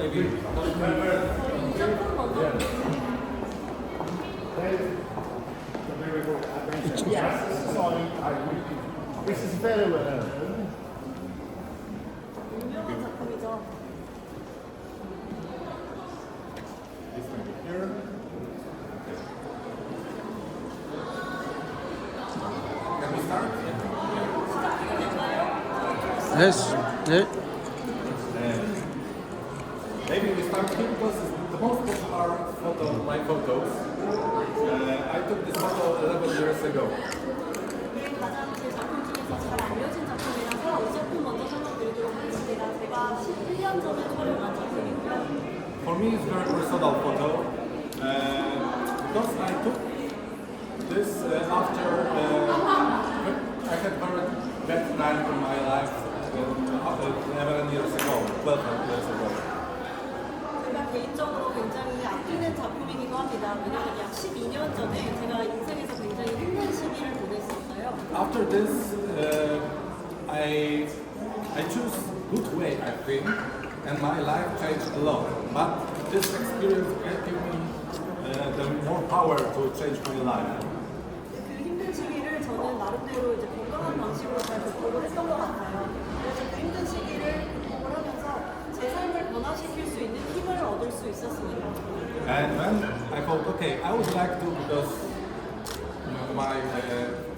This is very well. 유명한 작품이죠. This can be here. Can we start? Yes. 네. Maybe we start here because it's the most popular photo of my photos. I took this photo 11 years ago. 이게 가장 제 작품 중에서 잘 알려진 작품이라서 이 작품 먼저 설명드리도록 하겠습니다. 제가 11년 전에 촬영한 작품이고요. For me, it's very personal photo because I took this after I had very bad time in my life 11 years ago, 12 years ago. 제가 개인적으로 굉장히 아끼는 작품이기도 합니다. 왜냐하면 약 12년 전에 제가 인생에서 굉장히 힘든 시기를 보냈었어요. After this, I choose good way, I think, and my life changed a lot. But this experience gave me the more power to change my life. 그 힘든 시기를 저는 나름대로 이제 건강한 방식으로 잘 극복을 했던 것 같아요. 그래서 그 힘든 시기를 극복을 하면서 제 삶을 변화시킬 수 있는 힘을 얻을 수 있었습니다. And then I thought, okay, I would like to, because my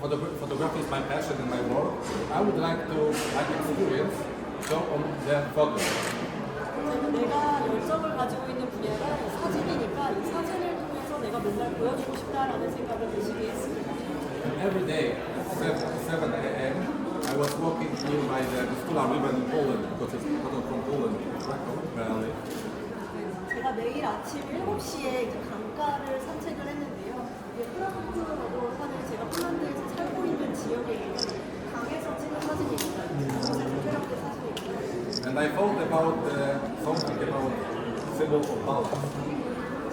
photography is my passion and my work, I would like to have experience show on the photo. 저는 내가 열정을 가지고 있는 분야가 사진이니까 이 사진을 통해서 내가 뭔가를 보여주고 싶다라는 생각을 그 시기에 했습니다. And every day, 7 a.m., I was walking nearby the Stula River in Poland, because it's photo from Poland, Krakow Valley. 제가 매일 아침 7시에 이제 강가를 산책을 했는데요. 이게 프라하크라고 하는 제가 폴란드에서 살고 있는 지역에 있는 강에서 찍은 사진입니다. 강에서 촬영된 사진입니다. And I thought about something about symbol of balance.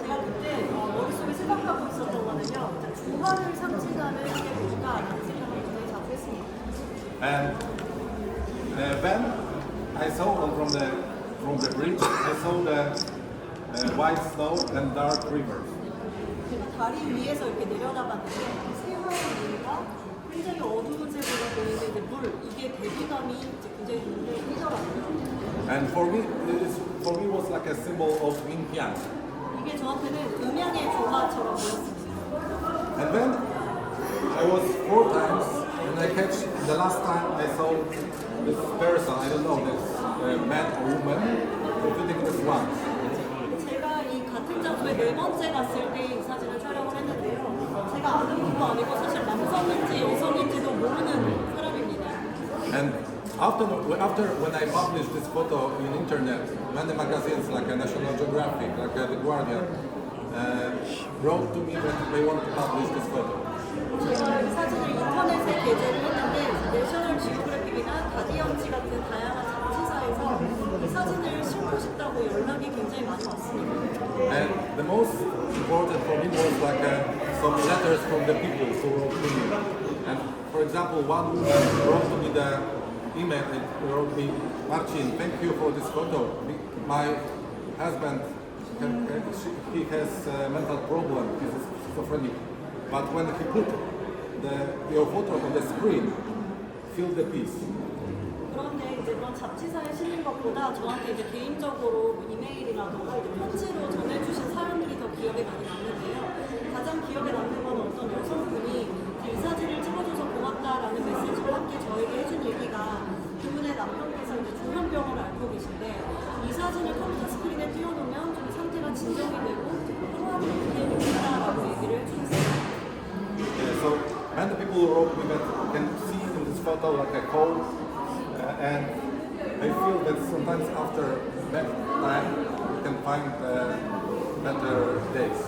제가 그때 머릿속에 생각하고 있었던 거는요. 조화를 상징하는 게 뭘까라는 생각을 굉장히 자주 했습니다. And then I saw from the bridge, I saw the white snow and dark rivers. 제가 다리 위에서 이렇게 내려다봤는데 새하얀 물과 굉장히 어두운 색으로 보이는 이제 물, 이게 대비감이 이제 굉장히 눈에 띄더라고요. And for me was like a symbol of yin yang. 이게 저한테는 음양의 조화처럼 보였습니다. And then I was 4 times, and I catch the last time I saw this person, I don't know, this man or woman, shooting this one. 제가 이 같은 장소에 4번째 갔을 때 이 사진을 촬영을 했는데요. 제가 아는 분도 아니고 사실 남성인지 여성인지도 모르는 사람입니다. And after when I published this photo in internet, many magazines like National Geographic, like The Guardian, wrote to me that they want to publish this photo. 제가 이 사진을 인터넷에 게재를 했는데 내셔널 지오그래픽이나 가디언지 같은 다양한 잡지사에서 이 사진을 싣고 싶다고 연락이 굉장히 많이 왔습니다. And the most important for me was like some letters from the people who wrote to me. And for example, one woman wrote to me the email and wrote me, Marcin, thank you for this photo. My husband, he has a mental problem, he's schizophrenic. But when he put your photo on the screen, feel the peace. 그런데 이제 그런 잡지사에 실린 것보다 저한테 이제 개인적으로 뭐 이메일이라던가 이제 편지로 전해주신 사람들이 더 기억에 많이 남는데요. 가장 기억에 남는 건 어떤 여성분이 이 사진을 찍어줘서 고맙다라는 메시지와 함께 저에게 해준 얘기가 그분의 남편께서 이제 중환병을 앓고 계신데 이 사진을 컴퓨터 스크린에 띄워놓으면 좀 상태가 진정이 되고 평화를 느끼게 된다라고 얘기를 해주셨어요. So many people wrote me that can see in this photo like a cold, and I feel that sometimes after that time you can find better days.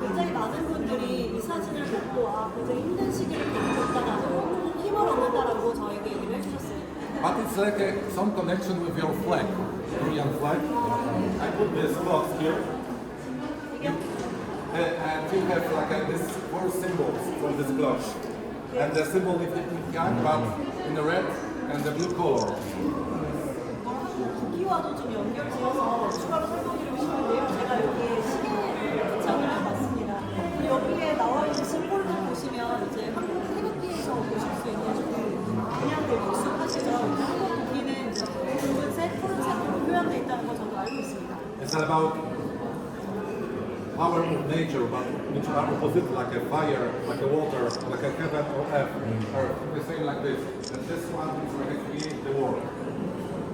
굉장히 많은 분들이 이 사진을 보고 굉장히 힘든 시기를 겪었다라고 힘을 얻는다라고 저에게 얘기를 해주셨어요. But it's like some connection with your flag, Korean flag. I put this box here. And you have like these 4 symbols from this globe. And the symbol is yang, but in the red and the blue color. 국기와도 좀 연결지어서 추가로 설명드리고 싶은데요. 제가 여기에 시계를 포착을 해봤습니다. 그리고 여기에 나와 있는 심볼을 보시면 이제 한국 태극기에서 보실 수 있는 그냥 익숙하시죠? 한국 국기는 이제 붉은색, 푸른색으로 표현되어 있다는 걸 저도 알고 있습니다. It's about power of nature, but which are opposite, like a fire, like a water, like a heaven or earth. We say like this. And this one is like a create the world.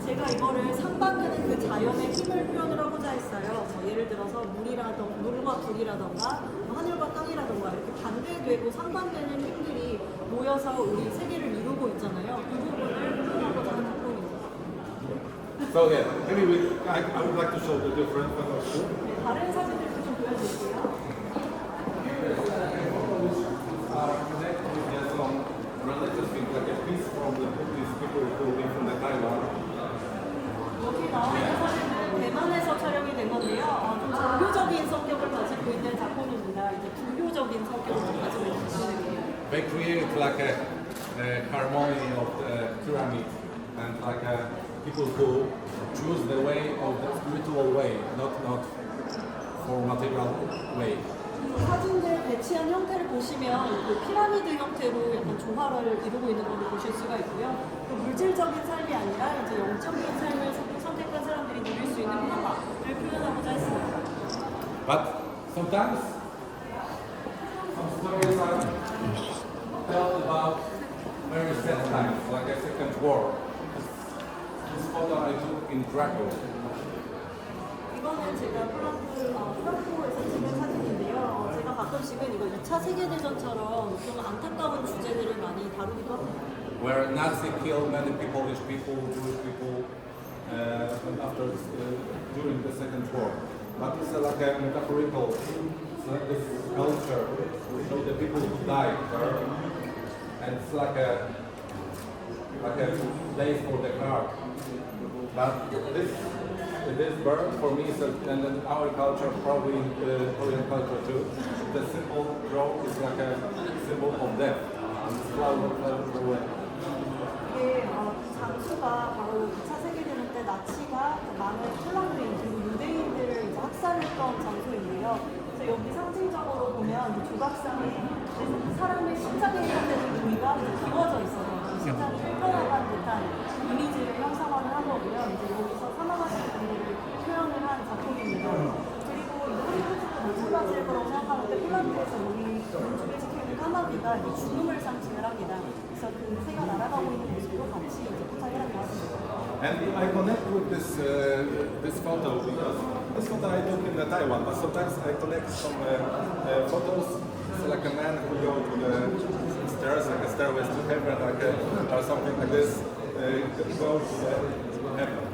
제가 이거를 상반되는 그 자연의 힘을 표현을 하고자 했어요. 예를 들어서 물과 불이라던가 하늘과 땅이라던가 이렇게 반대되고 상반되는 힘들이 모여서 우리 세계를 이루고 있잖아요. 그 부분을 표현하고자 하는 작품입니다. So yeah, maybe I would like to show the different photos too. 네, 다른 사진들도 좀 보여드릴게요. Connected with some religious things, like a piece from the Buddhist people who live in the Taiwan. 여기 나와 있는 사진은 대만에서 촬영이 된 건데요. 좀 종교적인 성격을 가지고 있는 작품입니다. 이제 불교적인 성격을 좀 가지고 있는 작품이에요. They create like a harmony of the pyramid and like people who choose the way of the spiritual way, not for material way. 사진들 배치한 형태를 보시면 그 피라미드 형태로 약간 조화를 이루고 있는 걸 보실 수가 있고요. 또 물질적인 삶이 아니라 이제 영적인 삶을 선택한 사람들이 누릴 수 있는 평화를 표현하고자 했습니다. But sometimes some stories are tell about very sad times, like a second war. This photo I took in Krakow. 이거는 제가 프랑크에서 찍은 사진인데요. 제가 가끔씩은 이거 2차 세계대전처럼 좀 안타까운 주제들을 많이 다루기도 합니다. Where Nazi killed many Polish people, Jewish people, during the Second War. But it's like a metaphorical, it's like this culture to show the people who died there, and it's like a place for the heart. But this bird for me is, and in our culture, probably in Korean culture too, the simple crow is like a symbol of death. It's flower away. 이게 장수가 바로 2차 세계대전 때 나치가 많은 폴란드인 그리고 유대인들을 이제 학살했던 장소인데요. 그래서 여기 상징적으로 보면 조각상에 사람의 심장의 형태의 부위가 기워져 있어요. 심장이 흘러나간 듯한 이미지를 형상화를 한 거고요. 이제 여기서 사망하신 분들을 표현을 한 작품입니다. 그리고 폴란드도 마찬가지일 거라고 생각하는데 폴란드에서 우리 민족을 지키는 까마귀가 이제 죽음을 상징을 합니다. 그래서 그 새가 날아가고 있는 모습도 같이 이제 포착을 하고 있습니다. And I connect with this photo because this photo I took in Taiwan, but sometimes I collect some photos. It's like a man who goes to the stairs, like a stairways to heaven, or something like this. Go to heaven.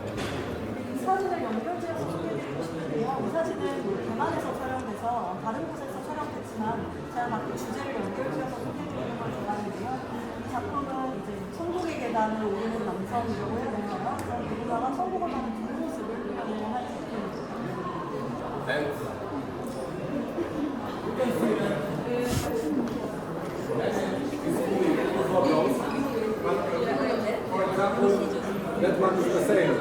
사진을 연결지어서 소개해드리고 싶은데요. 이 사진은 대만에서 촬영돼서 다른 곳에서 촬영됐지만 제가 가끔 주제를 연결지어서 소개해드리는 걸 좋아하는데요. 이 작품은 이제 천국의 계단을 오르는 남성이라고 해야 되나요? 그래서 누군가가 천국을 가는 뒷모습을 표현을 한 작품입니다. And you can see photos, but for example, that one is the same.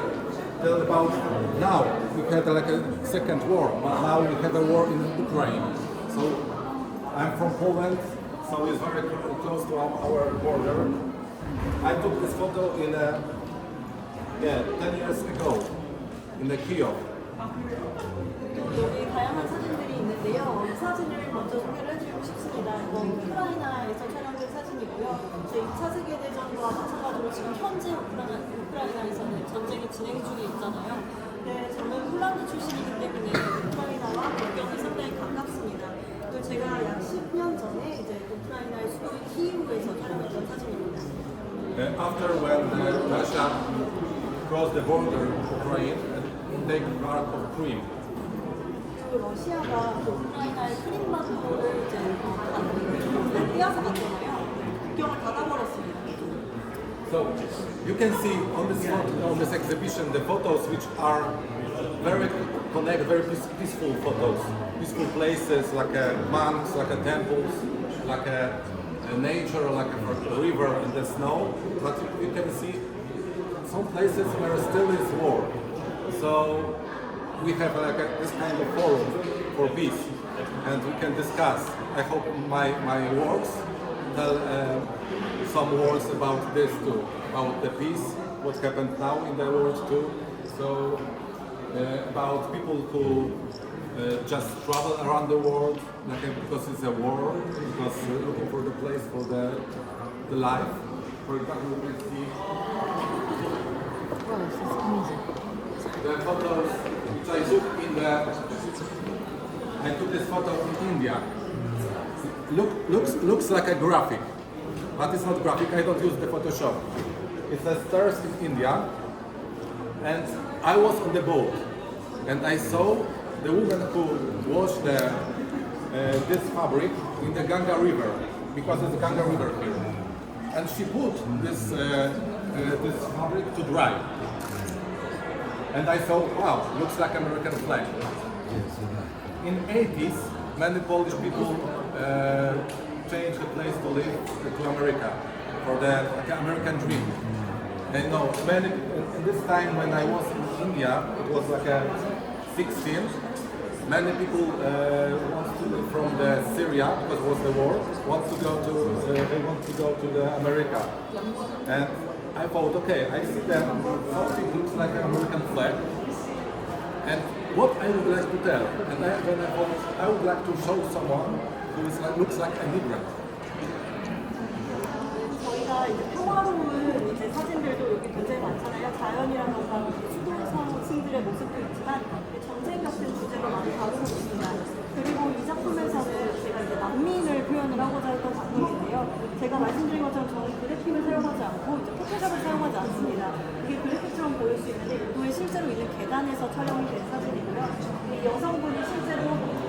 Tell about now we had like a second war, but now we have a war in Ukraine. So I'm from Poland, so it's very close to our border. I took this photo in 10 years ago in the Kyiv. 여기 다양한 사진들이 있는데요. 이 사진을 먼저 소개를 해드리고 싶습니다. 이건 우크라이나에서 촬영된 사진이고요. 제 2차 세계대전과 마찬가지로 지금 현재 우크라이나에서는 전쟁이 진행 중에 있잖아요. 근데 저는 폴란드 출신이기 때문에 우크라이나와 국경이 상당히 가깝습니다. 그리고 제가 약 10년 전에 이제 우크라이나의 수도인 키이우에서 촬영했던 사진입니다. After when Russia crossed the border of Ukraine and taken part of Crimea. 그 러시아가 그 우크라이나의 크림반도를 이제 떼어서 갔잖아요. 국경을 닫아버렸습니다. So you can see on this exhibition the photos which are very connected, very peaceful photos, peaceful places like monks, like temples, like nature, like a river in the snow. But you can see some places where still is war. So we have like this kind of forum for peace, and we can discuss. I hope my works tell some words about this too, about the peace, what happened now in the world too. So about people who just travel around the world like, because it's a war, because looking for the place for the life. For example, you can see the photos which I took in the. I took this photo in India. Looks like a graphic, but it's not graphic. I don't use the Photoshop. It's a stairs in India, and I was on the boat, and I saw the woman who washed this fabric in the Ganga River, because it's the Ganga River here, and she put this fabric to dry. And I thought, wow, looks like American flag. In 80s, many Polish people changed the place to live to America for the American dream. And no, many in this time when I was in India, it was like a 16. Many people from the Syria, because it was the war, want to go to the America. And I thought, okay, I see that something looks like an American flag, and what I would like to tell, and then I thought I would like to show someone who is looks like an immigrant. 저희가 이제 평화로운 이제 사진들도 여기 굉장히 많잖아요. 자연이라던가 수도승들의 모습도 있지만 전쟁 같은 주제로 많이 다루고 있습니다. 그리고 이 작품에서는 제가 이제 난민을 표현을 하고자 했던 작품인데요. 제가 말씀드린 것처럼 저는 그래픽을 사용하지 않고 이제 포토샵을 사용하지 않습니다. 이게 그래픽처럼 보일 수 있는데 인도에 실제로 있는 계단에서 촬영이 된 사진이고요. 이 여성분이 실제로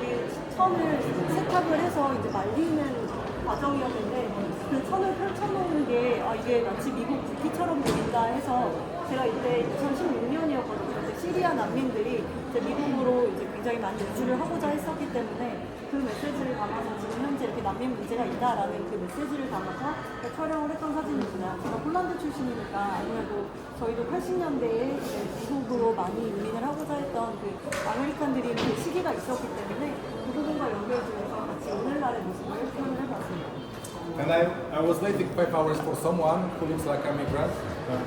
이 천을 세탁을 해서 이제 말리는 과정이었는데 그 천을 펼쳐놓는 게 이게 마치 미국 국기처럼 보인다 해서 제가 이때 2016년이었거든요. 시리아 난민들이 이제 미국으로 이제 굉장히 많이 이주를 하고자 했었기 때문에 그 메시지를 담아서 지금 현재 이렇게 난민 문제가 있다라는 그 메시지를 담아서 촬영을 했던 사진입니다. 제가 폴란드 출신이니까 아무래도 저희도 80년대에 미국으로 많이 이민을 하고자 했던 그 아메리칸 드림 그 시기가 있었기 때문에 그 부분과 연결지어서 같이 오늘날의 모습을 표현을 해봤습니다. And I was waiting 5 hours for someone who looks like a migrant.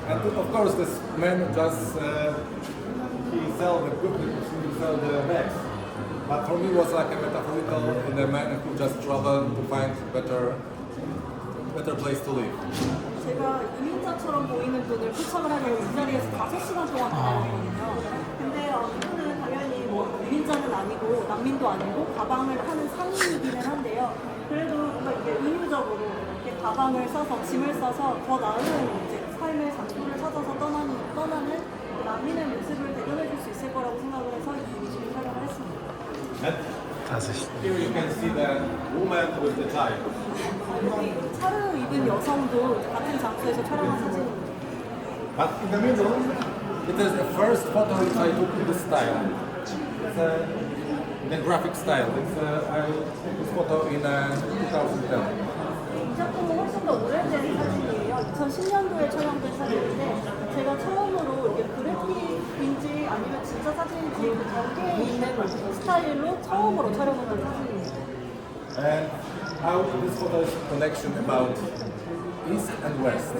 And of course this man just, he sell the bags. But for me it was like a metaphorical in a man who just traveled to find better place to live. 제가 이민자처럼 보이는 분을 포착을 하려고 이 자리에서 5시간 동안 기다렸거든요. 근데 이분은 당연히 뭐 이민자는 아니고 난민도 아니고 가방을 파는 상인이기는 한데요. 그래도 뭔가 이게 의무적으로 이렇게 가방을 싸서 짐을 싸서 더 나은 이제 삶의 장소를 찾아서 떠나는 난민의 모습을 대변해줄 수 있을 거라고 생각을 해서 이 이미지를 촬영을 했습니다. Here you can see the woman with the child. 여기 차를 입은 여성도 같은 장소에서 촬영한 사진입니다. But in the middle, it is the first photo which I took in this style. It's the graphic style. I took this photo in 2010. 이 작품은 훨씬 더 오래된 사진이에요. 2010년도에 촬영된 사진인데 제가 처음으로 이게 그래픽인지 아니면 진짜 사진인지 그 경계에 있는 스타일로 처음으로 촬영한 사진입니다. And how this photo is connection about East and West.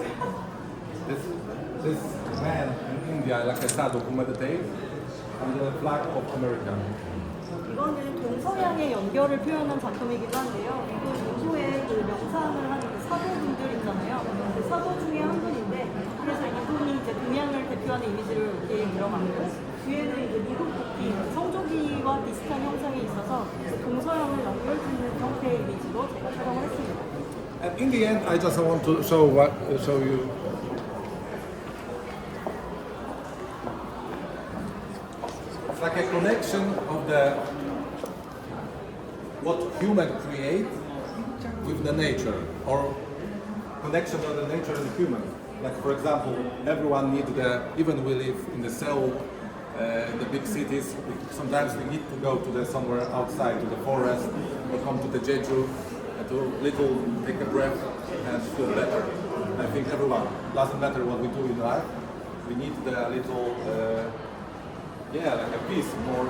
This man in India, like a sadhu who meditate, on the flag of America. 이거는 동서양의 연결을 표현한 작품이기도 한데요. 이건 인도의 그 명상을 하는 그 사도분들 있잖아요. 그 사도 중에 한 분인데, 그래서 이분이 이제 동양을 대표하는 이미지를 여기에 들어갔고, 뒤에는 이제 미국 국기, 성조기와 비슷한 형상이 있어서 동서양을 연결짓는 형태의 이미지로 제가 촬영을 했습니다. And in the end, I just want to show you. It's like a connection of what human create with the nature, or connection of the nature and human. Like for example, everyone needs even we live in the Seoul, in the big cities, sometimes we need to go to somewhere outside, to the forest, or come to the Jeju, to take a breath and feel better. I think everyone, doesn't matter what we do in life, We need the little, like a peace more.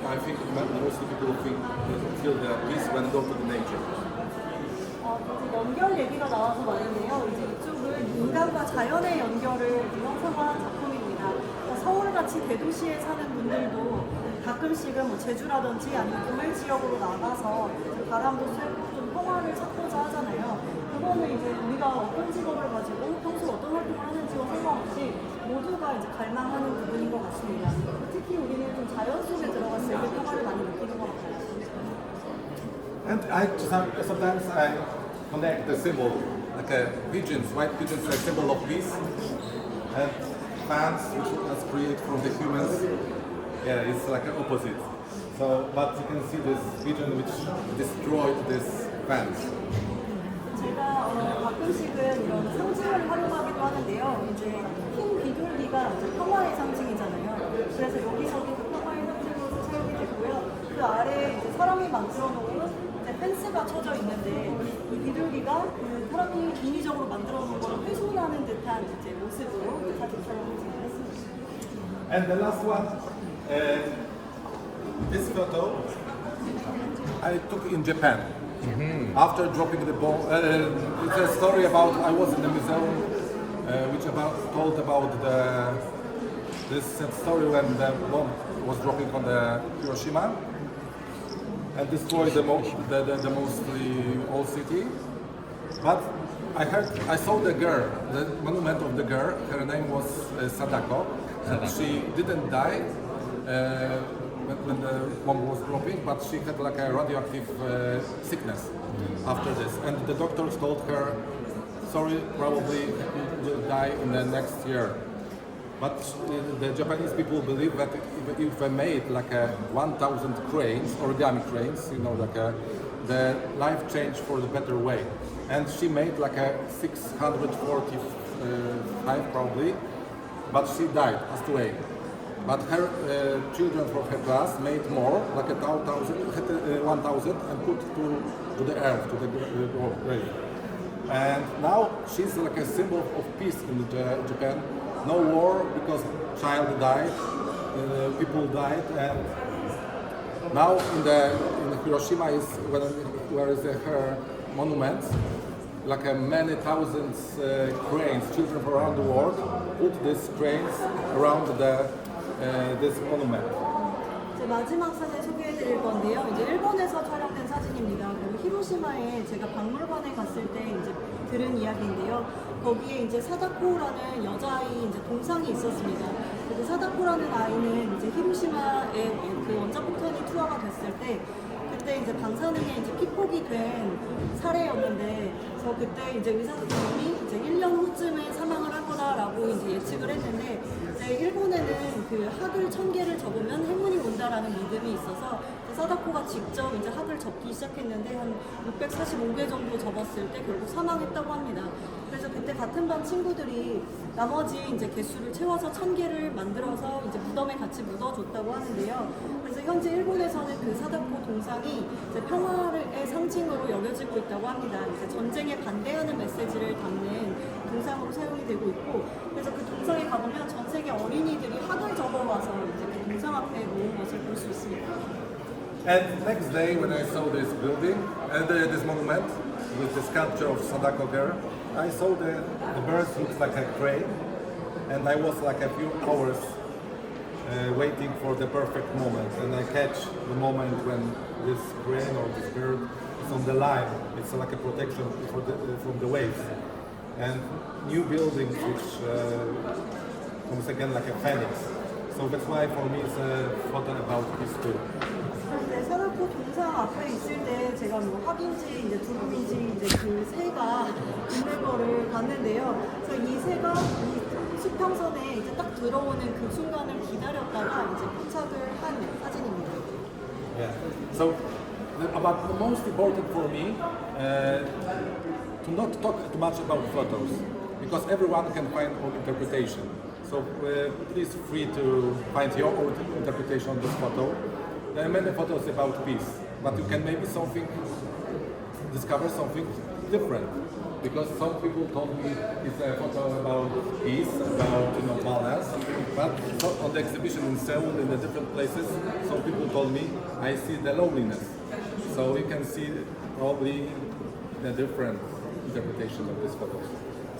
I think mostly people feel the peace when go to the nature. 그래서 연결 얘기가 나와서 말인데요. 이제 이쪽은 인간과 자연의 연결을 형성한 작품입니다. 그러니까 서울같이 대도시에 사는 분들도 가끔씩은 뭐 제주라든지 아니면 도매 지역으로 나가서 바람도 쐬고 좀 평화를 찾고자 하잖아요. 그거는 이제 우리가 어떤 직업을 가지고 평소 어떤 활동을 하는지와 상관없이 모두가 이제 갈망하는 부분인 것 같습니다. 특히 우리는 좀 자연 속에 들어갔을 때 평화를 많이 느끼는 것 같아요. And sometimes I connect the symbol, like pigeons, white pigeons, like symbol of peace, and fans, which was created from the humans. Yeah, it's like an opposite. So, but you can see this pigeon which destroyed this fans. 제가 가끔씩은 이런 상징을 활용하기도 하는데요. 이제 흰 비둘기가 이제 평화의 상징이잖아요. 그래서 여기서도 그 평화의 상징으로 사용이 됐고요. 그 아래에 이제 사람이 만들어 놓은 이제 펜스가 쳐져 있는데 이 비둘기가 그 사람이 인위적으로 만들어 놓은 걸 훼손하는 듯한 이제 모습으로 이제 사진처럼 진행했습니다. And the last one, this photo I took in Japan. After dropping the bomb, it's a story about I was in the museum, which told about this story when the bomb was dropping on the Hiroshima and destroyed the mostly old city. But I saw the girl, the monument of the girl. Her name was Sadako, and she didn't die when the bomb was dropping, but she had like a radioactive sickness after this. And the doctors told her, sorry, probably you will die in the next year. But the Japanese people believe that if I made like a 1,000 cranes, origami cranes, the life changed for the better way. And she made like a 645 probably, but she died, passed away. But her children from her class made more, like 1,000, and put to the earth, to the grave. And now she's like a symbol of peace in Japan. No war because child died, people died, and now in Hiroshima is where is her monument, like many thousands cranes, children from around the world put these cranes around this monument. 제 마지막 사진 소개해드릴 건데요. 이제 일본에서 촬영된 사진입니다. 그리고 히로시마에 제가 박물관에 갔을 때 이제 들은 이야기인데요. 거기에 이제 사다코라는 여자아이 이제 동상이 있었습니다. 그래서 사다코라는 아이는 이제 히로시마에 그 원자폭탄이 투하가 됐을 때 그때 이제 방사능에 이제 피폭이 된 사례였는데, 그래서 그때 이제 의사 선생님이 이제 1년 후쯤에 사망을 할 거다라고 이제 예측을 했는데, 이제 일본에는 그 학을 1000개를 접으면 행운이 온다라는 믿음이 있어서 사다코가 직접 이제 학을 접기 시작했는데 한 645개 정도 접었을 때 결국 사망했다고 합니다. 그래서 그때 같은 반 친구들이 나머지 이제 개수를 채워서 1000개를 만들어서 이제 무덤에 같이 묻어줬다고 하는데요. 그래서 현재 일본에서는 그 사다코 동상이 이제 평화의 상징으로 여겨지고 있다고 합니다. 이제 전쟁에 반대하는 메시지를 담는 동상으로 사용이 되고 있고, 그래서 그 동상에 가보면 전 세계 어린이들이 학을 접어와서 이제 그 동상 앞에 모은 것을 볼 수 있습니다. And next day, when I saw this building and this monument with the sculpture of Sadako girl, I saw the birds looks like a crane, and I was like a few hours waiting for the perfect moment, and I catch the moment when this crane or this bird is on the line. It's like a protection from the waves, and new buildings which comes again like a phoenix. So that's why for me it's a photo about this too. 네, 사다코 동상 앞에 있을 때 제가 뭐 학인지 이제 두릅인지 이제 그 새가 있는 거를 봤는데요. 그래서 이 새가 이 수평선에 이제 딱 들어오는 그 순간을 기다렸다가 이제 포착을 한 사진입니다. Yeah. So, about the most important for me to not talk too much about photos, because everyone can find own interpretation. So please free to find your own interpretation of this photo. There are many photos about peace, but you can maybe discover something different. because some people told me it's a photo about peace, about balance. But on the exhibition in Seoul, in the different places, some people told me I see the loneliness. So we can see probably the different interpretation of this photo.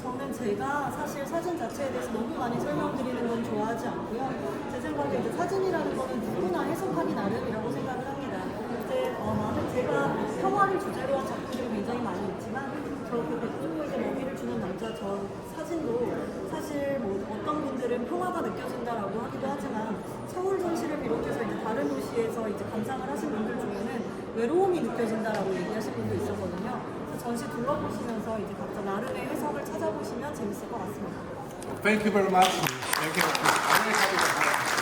저는 제가 사실 사진 자체에 대해서 너무 많이 설명드리는 건 좋아하지 않고요. 제 생각에 이제 사진이라는 거는 누구나 해석하기 나름이라고 생각을 합니다. 이제 많은 제가 평화를 주제로 한 작품들이 굉장히 많이 있지만 저그 백조에게 먹이를 주는 남자 저 사진도 사실 뭐 어떤 분들은 평화가 느껴진다라고 하기도 하지만 서울 전시를 비롯해서 이제 다른 도시에서 이제 감상을 하신 분들 중에는 외로움이 느껴진다라고 얘기하신 분도 있었거든요. 그래서 전시 둘러보시면서 이제 각자 나름의 해석을 찾아보시면 재밌을 것 같습니다. Thank you very much. Thank you. Very happy to have you.